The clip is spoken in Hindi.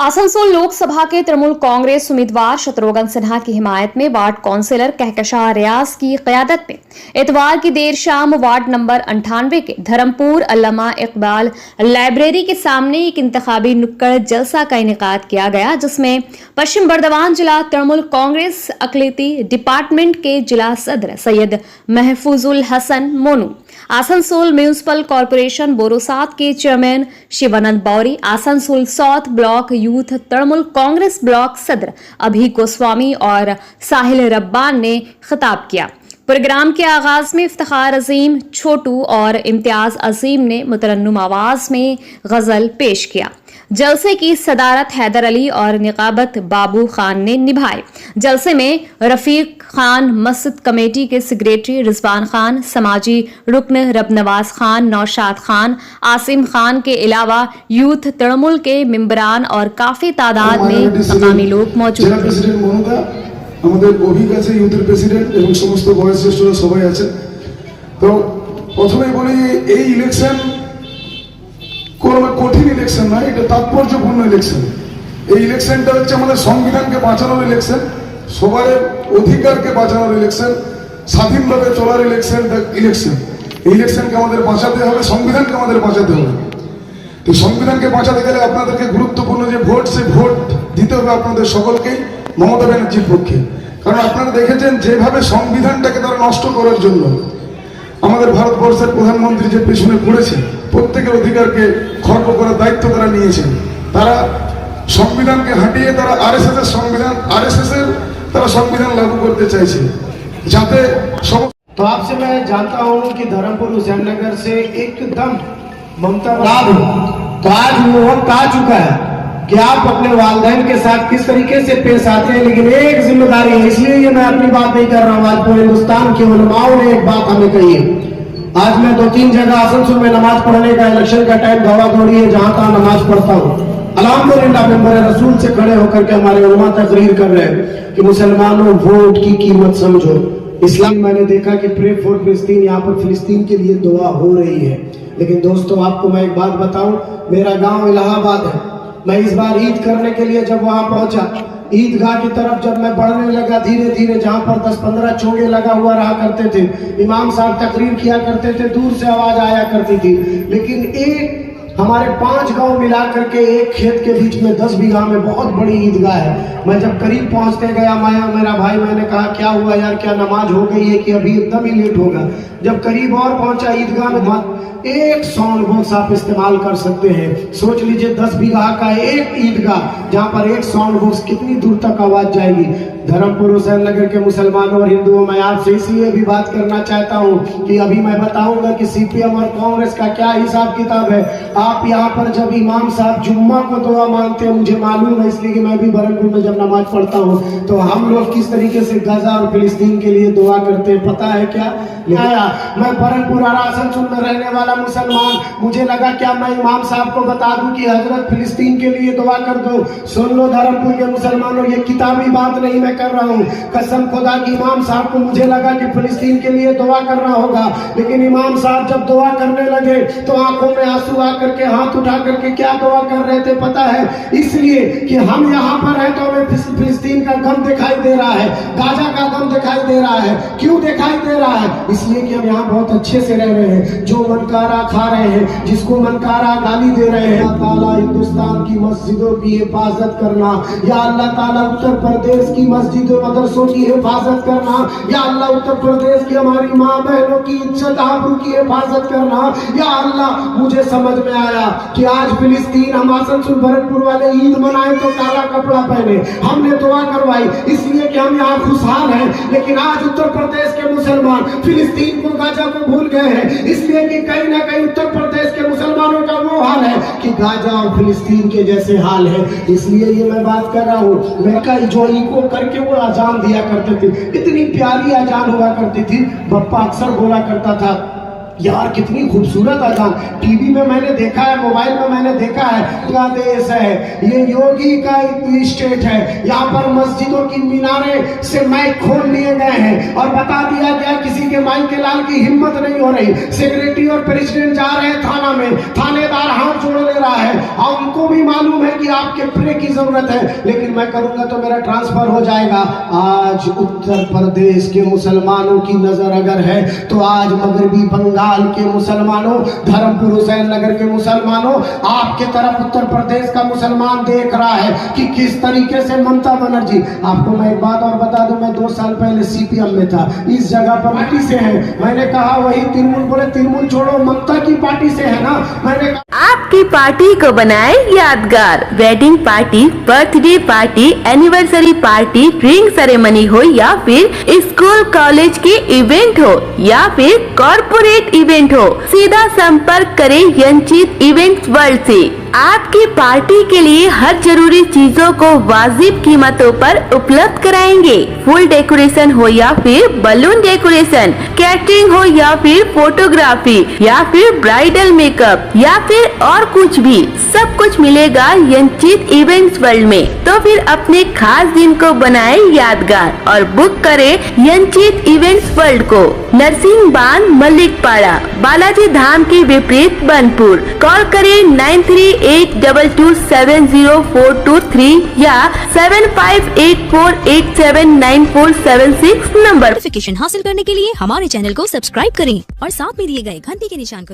आसनसोल लोकसभा के तृणमूल कांग्रेस उम्मीदवार शत्रुघ्न सिन्हा की हिमायत में वार्ड काउंसिलर कहकशां रियाज की क़यादत में इतवार की देर शाम वार्ड नंबर 98 के धर्मपुर अल्लामा इकबाल लाइब्रेरी के सामने एक इंतखाबी नुक्कड़ जलसा का इनेकाद किया गया, जिसमें पश्चिम बर्दवान जिला तृणमूल कांग्रेस अक़लियती डिपार्टमेंट के जिला सदर सैयद महफूजुल हसन मोनू, आसनसोल म्यूनिसिपल कॉरपोरेशन बोरोसात के chairman Shivanand Bauri, Asansol south block youth Trinamool Congress block सदर अभी गोस्वामी और साहिल रब्बान ने खिताब किया। प्रोग्राम के आगाज में इफ्तिखार अजीम छोटू और इम्तियाज अजीम ने मुतरन्नुम आवाज में गजल पेश किया। जलसे की सदारत हैदर अली और निकाबत बाबू खान ने निभाई। जलसे में रफीक खान मस्जिद कमेटी के सेक्रेटरी, रिजवान खान समाजी रुकन, रबनवाज खान, नौशाद खान, आसिम खान के अलावा यूथ तृणमूल के मेंबरान और काफी तादाद में मकामी लोग मौजूद थे। আমাদের অভিক আছে ইউথের প্রেসিডেন্ট এবং সমস্ত বয়োজ্যেষ্ঠরা সবাই আছে। তো প্রথমেই বলি এই ইলেকশন কোনো কঠিন ইলেকশন নয়, এটা তাৎপর্যপূর্ণ ইলেকশন। এই ইলেকশনটা হচ্ছে আমাদের সংবিধানকে বাঁচানোর ইলেকশন, সবার অধিকারকে বাঁচানোর ইলেকশন, স্বাধীনভাবে চলার ইলেকশন। এই ইলেকশনকে আমাদের বাঁচাতে হবে, সংবিধানকে আমাদের বাঁচাতে হবে। তো সংবিধানকে বাঁচাতে গেলে আপনাদেরকে গুরুত্বপূর্ণ যে ভোট, সে ভোট দিতে হবে আপনাদের সকলকেই মমতা ব্যানার্জির পক্ষে। কারণ আপনারা দেখেছেন যেভাবে সংবিধানটাকে তারা নষ্ট করার জন্য আমাদের ভারতবর্ষের প্রধানমন্ত্রী যে পেছনে পড়েছে, প্রত্যেকের অধিকারকে খর্ব করার দায়িত্ব তারা নিয়েছেন। তারা সংবিধানকে হাঁটিয়ে তারা আরএসএস এর তারা সংবিধান লাগু করতে চাইছে, যাতে तो आपसे मैं जानता हूं कि धर्मपुर हुसैननगर से एकदम ममता तो आज वो वक्त आ चुका है कि आप अपने वालिदैन के साथ किस तरीके से पेश आते हैं। लेकिन एक जिम्मेदारी है, इसलिए ये मैं अपनी बात नहीं कर रहा हूँ, आज पूरे हिंदुस्तान के उलमाओं ने एक बात हमें कही है। आज मैं 2-3 जगह आसनसोल में नमाज पढ़ने का, इलेक्शन का टाइम दौड़ा दौड़ी है, जहां तहां नमाज पढ़ता हूँ। अल्हम्दुलिल्लाह मेंबर रसूल से खड़े होकर के हमारे उलमा तकरीर कर रहे हैं कि मुसलमानों वोट की कीमत समझो। इस्लाम मैंने देखा कि प्रे फॉर फिलिस्तीन, यहाँ पर फिलिस्तीन के लिए दुआ हो रही है। लेकिन दोस्तों आपको मैं एक बात बताऊं, मेरा गांव इलाहाबाद है। मैं इस बार ईद करने के लिए जब वहां पहुंचा, ईदगाह की तरफ जब मैं बढ़ने लगा धीरे धीरे, जहां पर 10-15 चोंगे लगा हुआ रहा करते थे, इमाम साहब तकरीर किया करते थे, दूर से आवाज आया करती थी। लेकिन एक हमारे 5 गांव मिला करके एक खेत के बीच में 10 बीघा में बहुत बड़ी ईदगाह है। मैं जब करीब पहुंचते गया, मेरा भाई, मैंने कहा क्या हुआ यार, क्या नमाज हो गई है कि अभी एकदम ही लेट होगा। जब करीब और पहुंचा ईदगाह में, एक साउंड बॉक्स आप इस्तेमाल कर सकते हैं। सोच लीजिए 10 बीघा का एक ईदगाह, जहां पर एक साउंड बॉक्स, कितनी दूर तक आवाज जाएगी। धर्मपुर हुसैननगर के मुसलमानों और हिंदुओं, मैं आपसे इसलिए भी बात करना चाहता हूं कि अभी मैं बताऊंगा कि सीपीएम और कांग्रेस का क्या हिसाब किताब है। आप यहाँ पर जब इमाम साहब जुम्मा को दुआ मांगते हैं, मुझे मालूम है, इसलिए कि मैं भी बरनपुर में जब नमाज पढ़ता हूँ, तो हम लोग किस तरीके से गजा और फिलिस्तीन के लिए दुआ करते हैं पता है क्या? मैं बरनपुर और आसनसोल में रहने वाला मुसलमान, मुझे लगा क्या मैं इमाम साहब को बता दूं कि हजरत फिलिस्तीन के लिए दुआ कर दो। सुन लो धर्मपुर के मुसलमानों, ये किताबी बात नहीं मैं कर रहा हूँ, कसम खुदा की। इमाम साहब को मुझे लगा कि फिलिस्तीन के लिए दुआ करना होगा, लेकिन इमाम साहब जब दुआ करने लगे तो आंखों में आंसू आकर के हाथ उठा करके क्या दुआ कर रहे थे पता है? इसलिए कि हम यहाँ पर हैं तो हमें फिलिस्तीन का गम दिखाई दे रहा है, गाजा का गम दिखाई दे रहा है। क्यों दिखाई दे रहा है? इसलिए कि हम यहाँ बहुत अच्छे से रह रहे हैं, जो मनकारा खा रहे हैं, जिसको मनकारा गाली दे रहे हैं। अल्लाह ताला हिंदुस्तान की मस्जिदों की हिफाजत करना, या अल्लाह ताला उत्तर प्रदेश की मस्जिदों मदरसों की हिफाजत करना, या अल्लाह उत्तर प्रदेश की हमारी माँ बहनों की इज्जत आबरू की हिफाजत करना। या अल्लाह, मुझे समझ में आया कि आज फिलिस्तीन, हम आसनसोल भरतपुर वाले ईद मनाए तो काला कपड़ा पहने, हमने दुआ करवाई इसलिए कि हम यहाँ खुशहाल हैं। लेकिन आज उत्तर प्रदेश के मुसलमान फिलिस्तीन को, गाजा को भूल गए हैं, इसलिए कि कहीं ना कहीं उत्तर प्रदेश के मुसलमानों का वो हाल है कि गाजा और फिलिस्तीन के जैसे हाल है। इसलिए ये मैं बात कर रहा हूँ। मेरा जो इको करके वो अजान दिया करते थे, इतनी प्यारी अजान हुआ करती थी। बप्पा अक्सर बोला करता था यार कितनी खूबसूरत अजान, टीवी में मैंने देखा है, मोबाइल में मैंने देखा है। क्या देश है ये, योगी का स्टेट है। यहाँ पर मस्जिदों की मीनारे से माइक खोल लिए गए हैं और बता दिया गया किसी के माइक के लाल की हिम्मत नहीं हो रही। सेक्रेटरी और प्रेसिडेंट जा रहे हैं थाना में, थानेदार हाथ जोड़ ले रहा है और उनको भी मालूम है कि आपके प्रे की जरूरत है, लेकिन मैं करूंगा तो मेरा ट्रांसफर हो जाएगा। आज उत्तर प्रदेश के मुसलमानों की नजर अगर है तो आज मगरबी बंगाल के मुसलमानों, धर्मपुर हुसैन नगर के मुसलमानों, आपके तरफ उत्तर प्रदेश का मुसलमान देख रहा है कि किस तरीके से ममता बनर्जी। आपको मैं एक बात और बता दूं, मैं 2 साल पहले सीपीएम में था, इस जगह पर पार्टी से है। मैंने कहा वही तृणमूल, बोले तृणमूल छोड़ो ममता की पार्टी से है ना। मैंने आपकी पार्टी को बनाए यादगार। Wedding party, birthday party, anniversary party, ring ceremony हो या फिर स्कूल कॉलेज के इवेंट हो या फिर कॉर्पोरेट इवेंट हो, सीधा संपर्क करें यंचित इवेंट्स वर्ल्ड से। आपकी पार्टी के लिए हर जरूरी चीजों को वाजिब कीमतों पर उपलब्ध कराएंगे। फुल डेकोरेशन हो या फिर बलून डेकोरेशन, कैटरिंग हो या फिर फोटोग्राफी या फिर ब्राइडल मेकअप या फिर और कुछ भी, सब कुछ मिलेगा यंचित इवेंट्स वर्ल्ड में। तो फिर अपने खास दिन को बनाए यादगार और बुक करें यंचित इवेंट्स वर्ल्ड को। नरसिंह बान, मल्लिकपाड़ा, बालाजी धाम के विपरीत बनपुर। कॉल करें 9382270423 या 7584879476 नंबर। नोटिफिकेशन हासिल करने के लिए हमारे चैनल को सब्सक्राइब करें और साथ में दिए गए घंटी के निशान को